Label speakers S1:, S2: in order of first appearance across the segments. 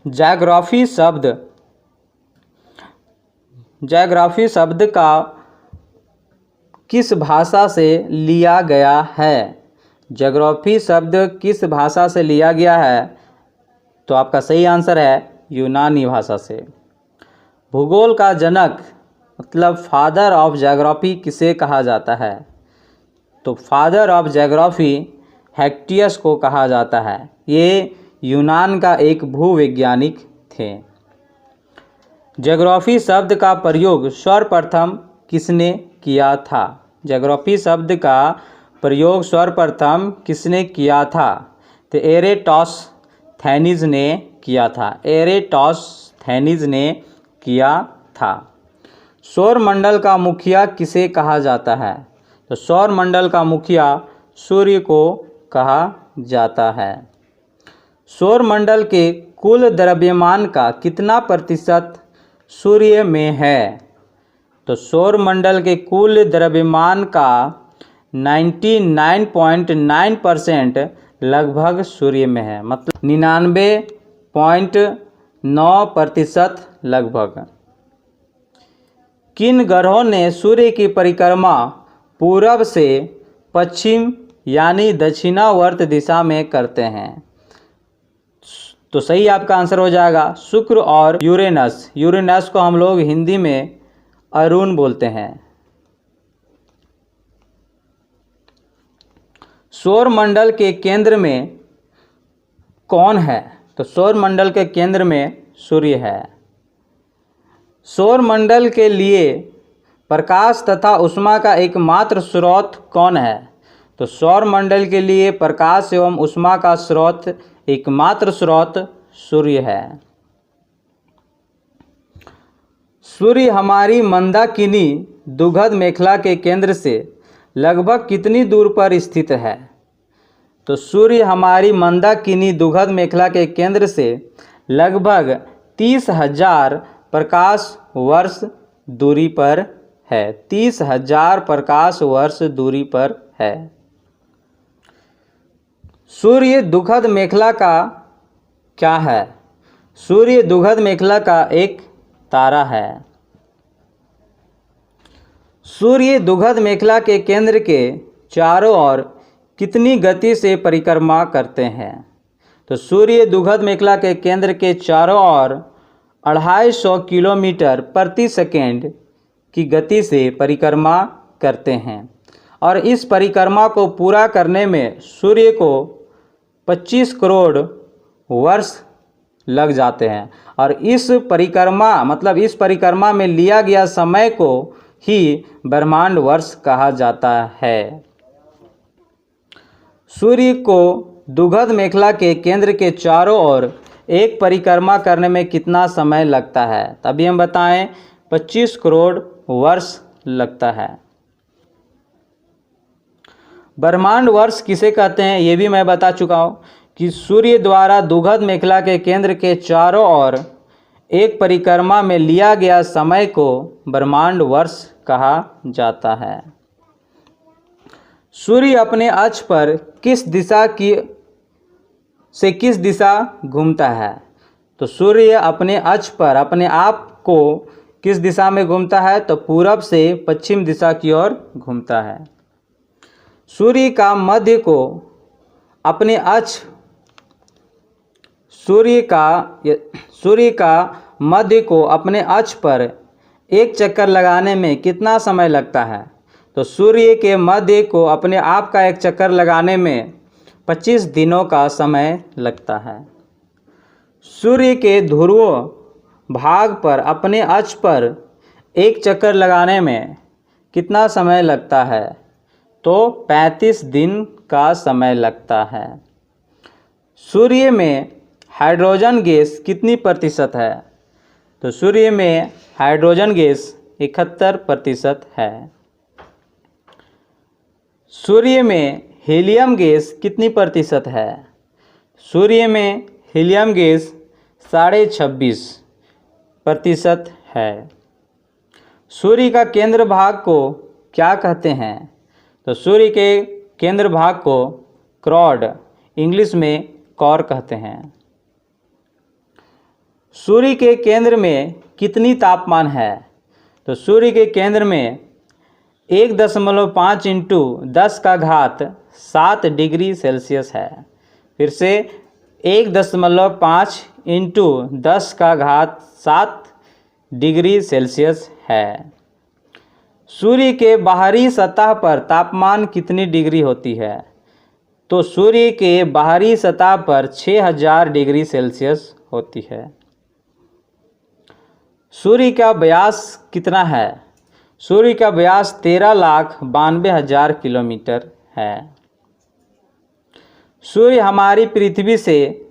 S1: Geography शब्द का किस भाषा से लिया गया है? ज्योग्राफी शब्द किस भाषा से लिया गया है? तो आपका सही आंसर है यूनानी भाषा से। भूगोल का जनक मतलब फादर ऑफ ज्योग्राफी किसे कहा जाता है? तो फादर ऑफ ज्योग्राफी हेक्टियस को कहा जाता है। ये यूनान का एक भूवैज्ञानिक थे। ज्योग्राफी शब्द का प्रयोग सर्वप्रथम किसने किया था? ज्योग्राफी शब्द का प्रयोग सर्वप्रथम किसने किया था? तो एरेटोस्थेनीज ने किया था। एरेटोस्थेनीज ने किया था। सौरमंडल का मुखिया किसे कहा जाता है? तो सौरमंडल का मुखिया सूर्य को कहा जाता है। सौरमंडल के कुल द्रव्यमान का कितना प्रतिशत सूर्य में है? तो सौरमंडल के कुल द्रव्यमान का 99.9% लगभग सूर्य में है, मतलब 99.9% लगभग। किन ग्रहों ने सूर्य की परिक्रमा पूरब से पश्चिम यानी दक्षिणावर्त दिशा में करते हैं? तो सही आपका आंसर हो जाएगा शुक्र और यूरेनस। यूरेनस को हम लोग हिंदी में अरुण बोलते हैं। सौरमंडल के केंद्र में कौन है? तो सौरमंडल के केंद्र में सूर्य है। सौरमंडल के लिए प्रकाश तथा ऊष्मा का एकमात्र स्रोत कौन है? तो सौरमंडल के लिए प्रकाश एवं ऊष्मा का स्रोत एकमात्र स्रोत सूर्य है। सूर्य हमारी मंदाकिनी दुग्ध मेखला के केंद्र से लगभग कितनी दूर पर स्थित है? तो सूर्य हमारी मंदाकिनी दुग्ध मेखला के केंद्र से लगभग 30,000 प्रकाश वर्ष दूरी पर है। 30,000 प्रकाश वर्ष दूरी पर है। सूर्य दुग्ध मेखला का क्या है? सूर्य दुग्ध मेखला का एक तारा है। सूर्य दुग्ध मेखला के केंद्र के चारों ओर कितनी गति से परिक्रमा करते हैं? तो सूर्य दुग्ध मेखला के केंद्र के चारों ओर 250 किलोमीटर प्रति सेकेंड की गति से परिक्रमा करते हैं और इस परिक्रमा को पूरा करने में सूर्य को 25 करोड़ वर्ष लग जाते हैं और इस परिक्रमा में लिया गया समय को ही ब्रह्मांड वर्ष कहा जाता है। सूर्य को दुग्ध मेखला के केंद्र के चारों ओर एक परिक्रमा करने में कितना समय लगता है? तभी हम बताएं 25 करोड़ वर्ष लगता है। ब्रह्मांड वर्ष किसे कहते हैं ये भी मैं बता चुका हूँ कि सूर्य द्वारा दुग्ध मेखला के केंद्र के चारों ओर एक परिक्रमा में लिया गया समय को ब्रह्मांड वर्ष कहा जाता है। सूर्य अपने अक्ष पर किस दिशा घूमता है? तो सूर्य अपने अक्ष पर अपने आप को किस दिशा में घूमता है? तो पूरब से पश्चिम दिशा की ओर घूमता है। सूर्य का मध्य को अपने अक्ष पर एक चक्कर लगाने में कितना समय लगता है? तो सूर्य के मध्य को अपने आप का एक चक्कर लगाने में 25 दिनों का समय लगता है। सूर्य के ध्रुव भाग पर अपने अक्ष पर एक चक्कर लगाने में कितना समय लगता है? तो 35 दिन का समय लगता है। सूर्य में हाइड्रोजन गैस कितनी प्रतिशत है? तो सूर्य में हाइड्रोजन गैस 71% है। सूर्य में हीलियम गैस कितनी प्रतिशत है? सूर्य में हीलियम गैस 26.5% है। सूर्य का केंद्र भाग को क्या कहते हैं? तो सूर्य के केंद्र भाग को क्रॉड, इंग्लिश में कोर कहते हैं। सूर्य के केंद्र में कितनी तापमान है? तो सूर्य के केंद्र में 1.5 इंटू 10⁻7 डिग्री सेल्सियस है। फिर से 1.5 इंटू 10⁻7 डिग्री सेल्सियस है। सूर्य के बाहरी सतह पर तापमान कितनी डिग्री होती है? तो सूर्य के बाहरी सतह पर 6000 डिग्री सेल्सियस होती है। सूर्य का व्यास कितना है? सूर्य का व्यास 13,92,000 किलोमीटर है। सूर्य हमारी पृथ्वी से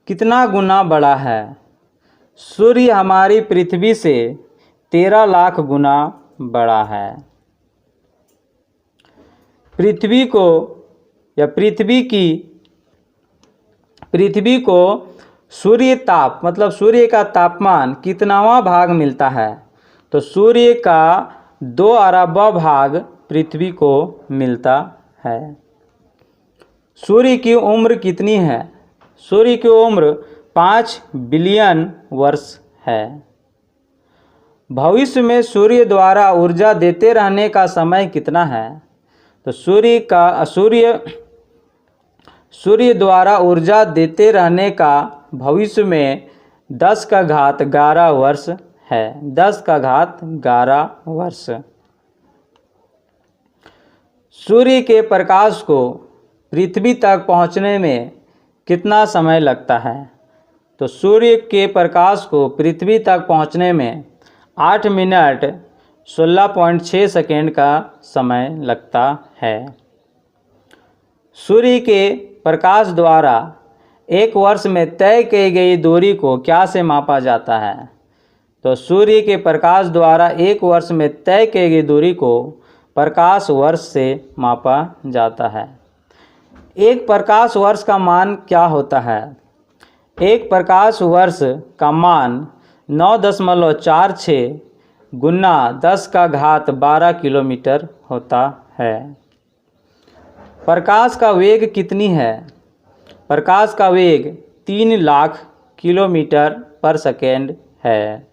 S1: कितना गुना बड़ा है? सूर्य हमारी पृथ्वी से 13 लाख गुना बड़ा है। पृथ्वी को या पृथ्वी को सूर्य ताप मतलब सूर्य का तापमान कितनावां भाग मिलता है? तो सूर्य का 2 अरबवां भाग पृथ्वी को मिलता है। सूर्य की उम्र कितनी है? सूर्य की उम्र 5 बिलियन वर्ष है। भविष्य में सूर्य द्वारा ऊर्जा देते रहने का समय कितना है? तो सूर्य द्वारा ऊर्जा देते रहने का भविष्य में 10⁻11 वर्ष है। 10⁻11 वर्ष। सूर्य के प्रकाश को पृथ्वी तक पहुंचने में कितना समय लगता है? तो सूर्य के प्रकाश को पृथ्वी तक पहुंचने में 8 मिनट 16.6 सेकेंड का समय लगता है। सूर्य के प्रकाश द्वारा एक वर्ष में तय की गई दूरी को क्या से मापा जाता है? तो सूर्य के प्रकाश द्वारा एक वर्ष में तय की गई दूरी को प्रकाश वर्ष से मापा जाता है। एक प्रकाश वर्ष का मान क्या होता है? एक प्रकाश वर्ष का मान 9.46 गुना 10⁻12 किलोमीटर होता है। प्रकाश का वेग कितनी है? प्रकाश का वेग 3 लाख किलोमीटर पर सेकेंड है।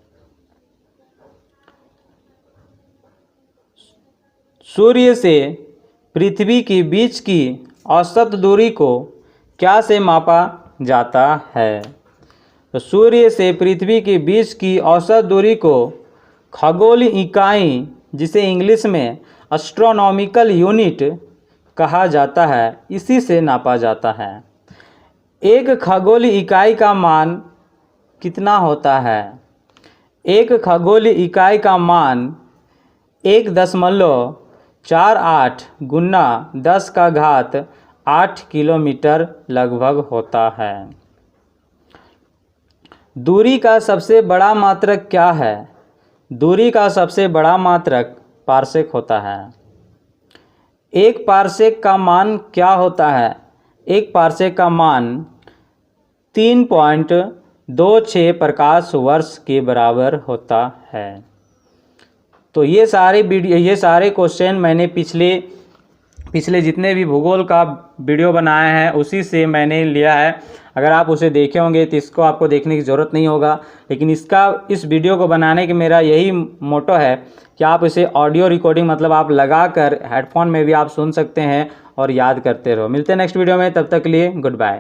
S1: सूर्य से पृथ्वी के बीच की औसत दूरी को क्या से मापा जाता है? तो सूर्य से पृथ्वी के बीच की औसत दूरी को खगोलीय इकाई जिसे इंग्लिश में एस्ट्रोनॉमिकल यूनिट कहा जाता है, इसी से नापा जाता है। एक खगोलीय इकाई का मान कितना होता है? एक खगोलीय इकाई का मान 1.48 गुना 10⁸ किलोमीटर लगभग होता है। दूरी का सबसे बड़ा मात्रक क्या है? दूरी का सबसे बड़ा मात्रक पारसेक होता है। एक पारसेक का मान क्या होता है? एक पारसेक का मान 3.26 प्रकाश वर्ष के बराबर होता है। तो ये सारे क्वेश्चन मैंने पिछले जितने भी भूगोल का वीडियो बनाया है उसी से मैंने लिया है। अगर आप उसे देखे होंगे तो इसको आपको देखने की ज़रूरत नहीं होगा, लेकिन इस वीडियो को बनाने के मेरा यही मोटो है कि आप इसे ऑडियो रिकॉर्डिंग मतलब आप लगाकर हेडफोन में भी आप सुन सकते हैं और याद करते रहो। मिलते हैं नेक्स्ट वीडियो में, तब तक के लिए गुड बाय।